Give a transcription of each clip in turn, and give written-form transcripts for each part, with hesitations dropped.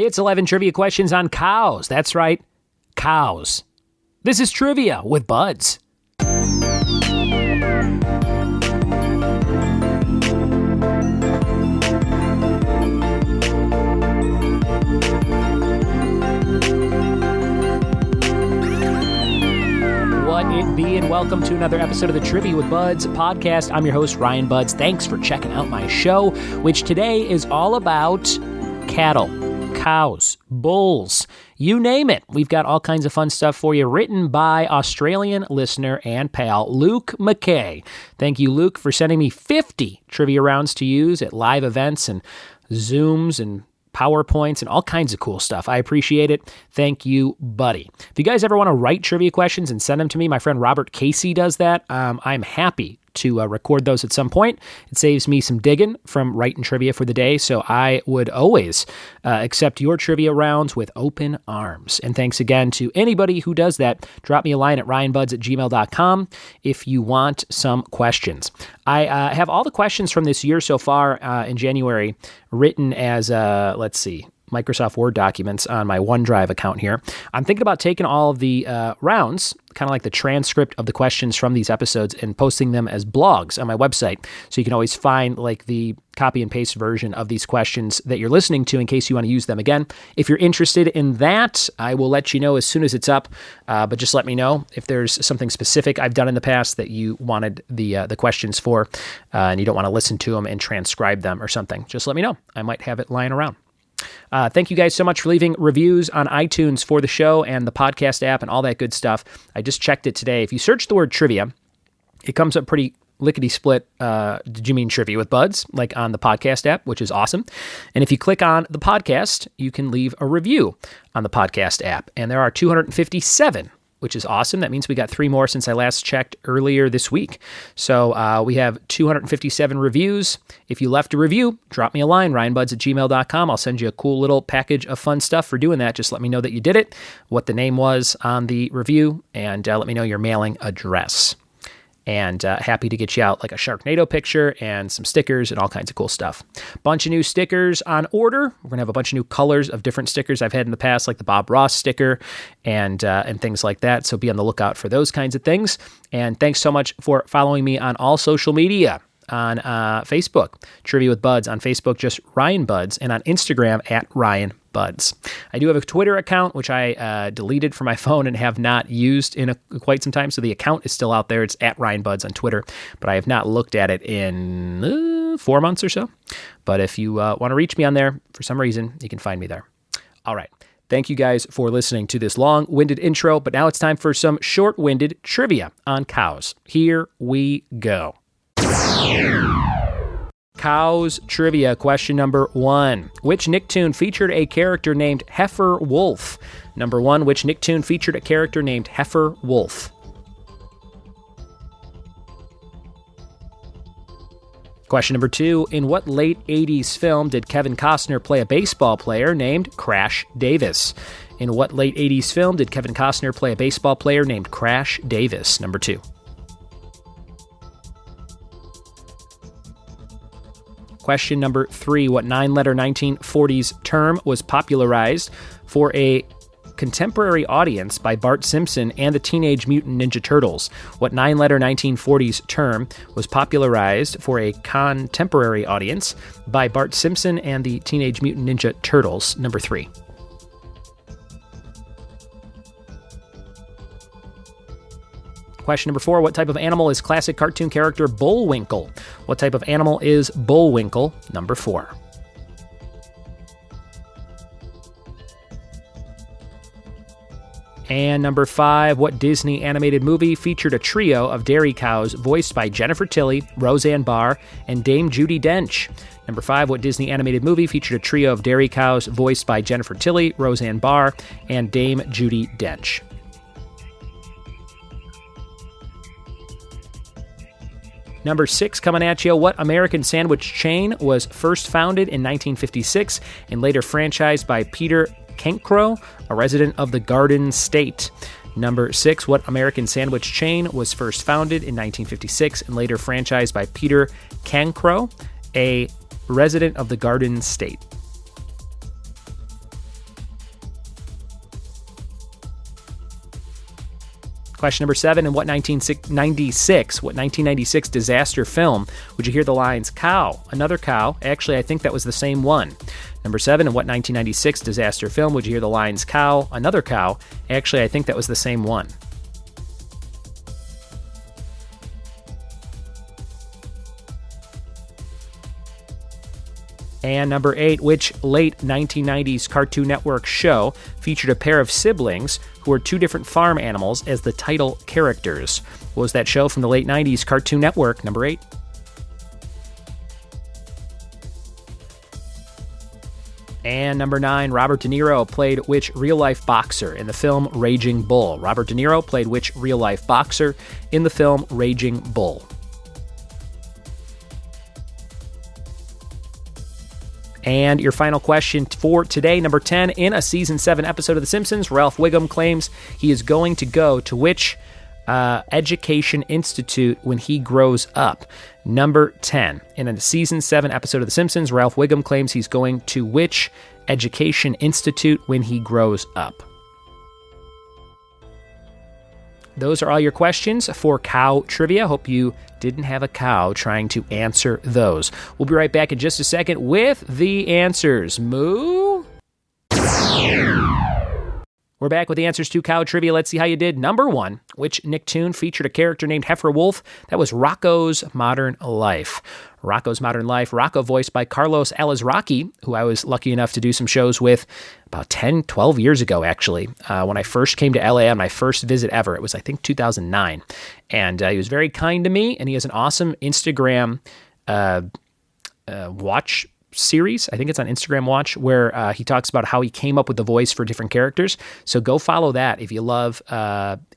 It's 11 trivia questions on cows. That's right, cows. This is Trivia with Buds. What it be, and welcome to another episode of the Trivia with Buds podcast. I'm your host, Ryan Buds. Thanks for checking out my show, which today is all about cattle, cows, bulls, you name it. We've got all kinds of fun stuff for you, written by Australian listener and pal Luke McKay. Thank you, Luke, for sending me 50 trivia rounds to use at live events and Zooms and PowerPoints and all kinds of cool stuff. I appreciate it. Thank you, buddy. If you guys ever want to write trivia questions and send them to me, my friend Robert Casey does that. I'm happy to record those at some point. It saves me some digging from writing trivia for the day, so I would always accept your trivia rounds with open arms. And thanks again to anybody who does that. Drop me a line at ryanbuds@gmail.com if you want some questions. I have all the questions from this year so far in January written as, Microsoft Word documents on my OneDrive account here. I'm thinking about taking all of the rounds, kind of like the transcript of the questions from these episodes, and posting them as blogs on my website. So you can always find like the copy and paste version of these questions that you're listening to in case you want to use them again. If you're interested in that, I will let you know as soon as it's up, but just let me know if there's something specific I've done in the past that you wanted the questions for, and you don't want to listen to them and transcribe them or something. Just let me know. I might have it lying around. Thank you guys so much for leaving reviews on iTunes for the show and the podcast app and all that good stuff. I just checked it today. If you search the word trivia, it comes up pretty lickety-split. Did you mean Trivia with Buds? Like on the podcast app, which is awesome. And if you click on the podcast, you can leave a review on the podcast app. And there are 257, which is awesome. That means we got 3 more since I last checked earlier this week. So we have 257 reviews. If you left a review, drop me a line, ryanbuds@gmail.com. I'll send you a cool little package of fun stuff for doing that. Just let me know that you did it, what the name was on the review, and let me know your mailing address. And happy to get you out like a Sharknado picture and some stickers and all kinds of cool stuff. Bunch of new stickers on order. We're going to have a bunch of new colors of different stickers I've had in the past, like the Bob Ross sticker and things like that. So be on the lookout for those kinds of things. And thanks so much for following me on all social media. On Facebook, Trivia with Buds. On Facebook, just Ryan Buds. And on Instagram, @RyanBuds. I do have a Twitter account, which I deleted from my phone and have not used in quite some time. So the account is still out there. It's @RyanBuds on Twitter. But I have not looked at it in 4 months or so. But if you want to reach me on there for some reason, you can find me there. All right. Thank you guys for listening to this long-winded intro. But now it's time for some short-winded trivia on cows. Here we go. Cows trivia question number 1. Which Nicktoon featured a character named Heifer Wolf? Number 1, which Nicktoon featured a character named Heifer Wolf? Question number 2. In what late 80s film did Kevin Costner play a baseball player named Crash Davis? In what late 80s film did Kevin Costner play a baseball player named Crash Davis? Number 2. Question number 3. What 9-letter 1940s term was popularized for a contemporary audience by Bart Simpson and the Teenage Mutant Ninja Turtles? What 9-letter 1940s term was popularized for a contemporary audience by Bart Simpson and the Teenage Mutant Ninja Turtles? Number 3. Question number 4, what type of animal is classic cartoon character Bullwinkle? What type of animal is Bullwinkle? Number 4. And number 5, what Disney animated movie featured a trio of dairy cows voiced by Jennifer Tilly, Roseanne Barr, and Dame Judi Dench? Number 5, what Disney animated movie featured a trio of dairy cows voiced by Jennifer Tilly, Roseanne Barr, and Dame Judi Dench? Number 6 coming at you. What American sandwich chain was first founded in 1956 and later franchised by Peter Cancro, a resident of the Garden State? Number 6. What American sandwich chain was first founded in 1956 and later franchised by Peter Cancro, a resident of the Garden State? Question number 7, in what 1996 disaster film would you hear the lines, cow, another cow? Actually, I think that was the same one. Number 7, in what 1996 disaster film would you hear the lines, cow, another cow? Actually, I think that was the same one. And number 8, which late 1990s Cartoon Network show featured a pair of siblings who were two different farm animals as the title characters? What was that show from the late 90s Cartoon Network? Number 8. And number 9, Robert De Niro played which real-life boxer in the film Raging Bull? Robert De Niro played which real-life boxer in the film Raging Bull? And your final question for today, number 10. In a Season 7 episode of The Simpsons, Ralph Wiggum claims he is going to go to which education institute when he grows up? Number 10. In a Season 7 episode of The Simpsons, Ralph Wiggum claims he's going to which education institute when he grows up? Those are all your questions for cow trivia. Hope you didn't have a cow trying to answer those. We'll be right back in just a second with the answers. Moo. We're back with the answers to cow trivia. Let's see how you did. Number 1, which Nicktoon featured a character named Heifer Wolf? That was Rocko's Modern Life. Rocko's Modern Life. Rocko voiced by Carlos Alazraqui, who I was lucky enough to do some shows with about 10, 12 years ago, actually, when I first came to LA on my first visit ever. It was, I think, 2009. And he was very kind to me, and he has an awesome Instagram watch series. I think it's on Instagram Watch, where he talks about how he came up with the voice for different characters. So go follow that if you love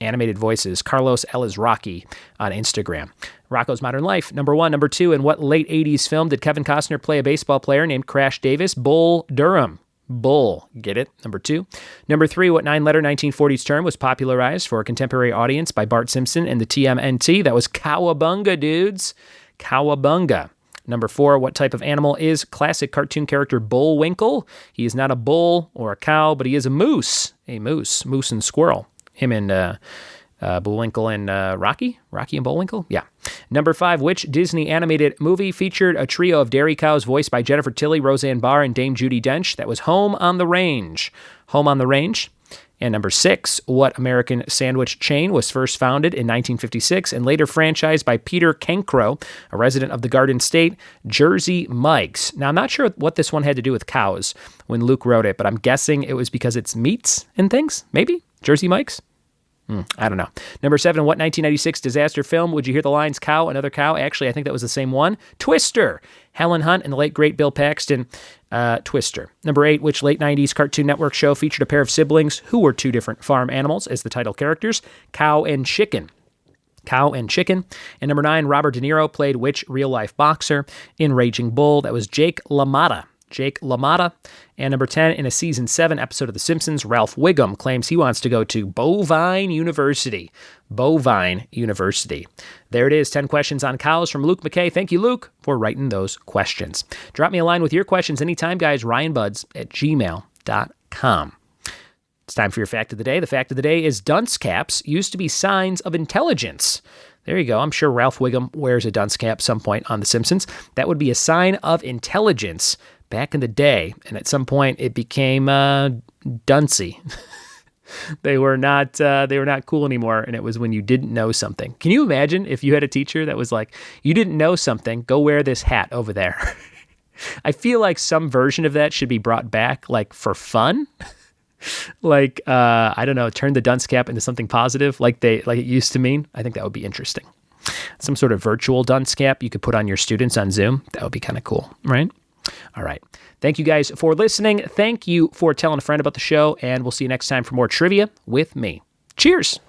animated voices. Carlos Alazraqui on Instagram. Rocko's Modern Life. Number 1. Number 2, in what late 80s film did Kevin Costner play a baseball player named Crash Davis? Bull Durham. Bull. Get it? Number 2. Number 3, what 9-letter 1940s term was popularized for a contemporary audience by Bart Simpson and the TMNT? That was cowabunga, dudes. Cowabunga. Number 4, what type of animal is classic cartoon character Bullwinkle? He is not a bull or a cow, but he is a moose. A moose. Moose and squirrel. Him and Bullwinkle and Rocky? Rocky and Bullwinkle? Yeah. Number 5, which Disney animated movie featured a trio of dairy cows voiced by Jennifer Tilly, Roseanne Barr, and Dame Judi Dench? That was Home on the Range. Home on the Range. And number 6, what American sandwich chain was first founded in 1956 and later franchised by Peter Cancro, a resident of the Garden State? Jersey Mike's. Now, I'm not sure what this one had to do with cows when Luke wrote it, but I'm guessing it was because it's meats and things, maybe? Jersey Mike's? I don't know. Number 7, what 1996 disaster film would you hear the lines, cow, another cow? Actually, I think that was the same one. Twister. Helen Hunt and the late, great Bill Paxton. Twister. Number 8, which late 90s Cartoon Network show featured a pair of siblings who were two different farm animals as the title characters? Cow and Chicken. Cow and Chicken. And number 9, Robert De Niro played which real-life boxer in Raging Bull? That was Jake LaMotta. Jake LaMotta. And number 10, in a Season 7 episode of The Simpsons, Ralph Wiggum claims he wants to go to Bovine University. Bovine University. There it is, 10 questions on cows from Luke McKay. Thank you, Luke, for writing those questions. Drop me a line with your questions anytime, guys. RyanBuds@gmail.com. It's time for your fact of the day. The fact of the day is dunce caps used to be signs of intelligence. There you go. I'm sure Ralph Wiggum wears a dunce cap some point on The Simpsons. That would be a sign of intelligence back in the day, and at some point it became duncy. They were not cool anymore, and it was when you didn't know something. Can you imagine if you had a teacher that was like, you didn't know something, go wear this hat over there? I feel like some version of that should be brought back, like for fun. Like, I don't know, turn the dunce cap into something positive like it used to mean. I think that would be interesting. Some sort of virtual dunce cap you could put on your students on Zoom. That would be kind of cool, right? All right. Thank you guys for listening. Thank you for telling a friend about the show, and we'll see you next time for more trivia with me. Cheers.